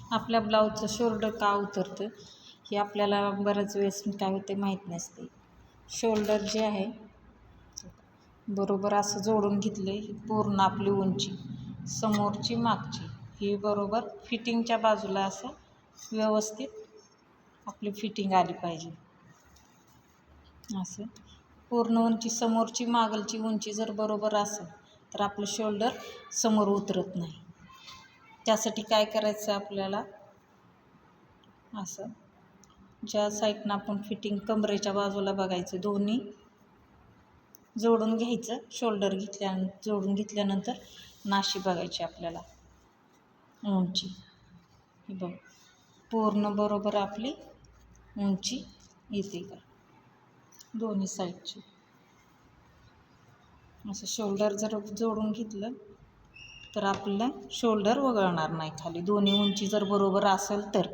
आपल्या ब्लाऊजचं शोल्डर का उतरतं हे आपल्याला बऱ्याच वेळेस काय होते माहीत नसते. शोल्डर जे आहे बरोबर असं जोडून घेतले, पूर्ण आपली उंची समोरची मागची ही बरोबर फिटिंगच्या बाजूला असं व्यवस्थित आपली फिटिंग आली पाहिजे. असं पूर्ण उंची समोरची मागलची उंची जर बरोबर असेल तर आपलं शोल्डर समोर उतरत नाही. त्यासाठी काय करायचं आपल्याला, असं ज्या साईडनं आपण फिटिंग कमरेच्या बाजूला बघायचं, दोन्ही जोडून घ्यायचं. शोल्डर जोडून घेतल्यानंतर नाशी बघायची आपल्याला उंची, ही बघ पूर्ण बरोबर आपली उंची येते का दोन्ही साईडची. असं शोल्डर जर जोडून घेतलं तर आपल्याला शोल्डर वगळणार नाही खाली, दोन्ही उंची जर बरोबर असेल तर.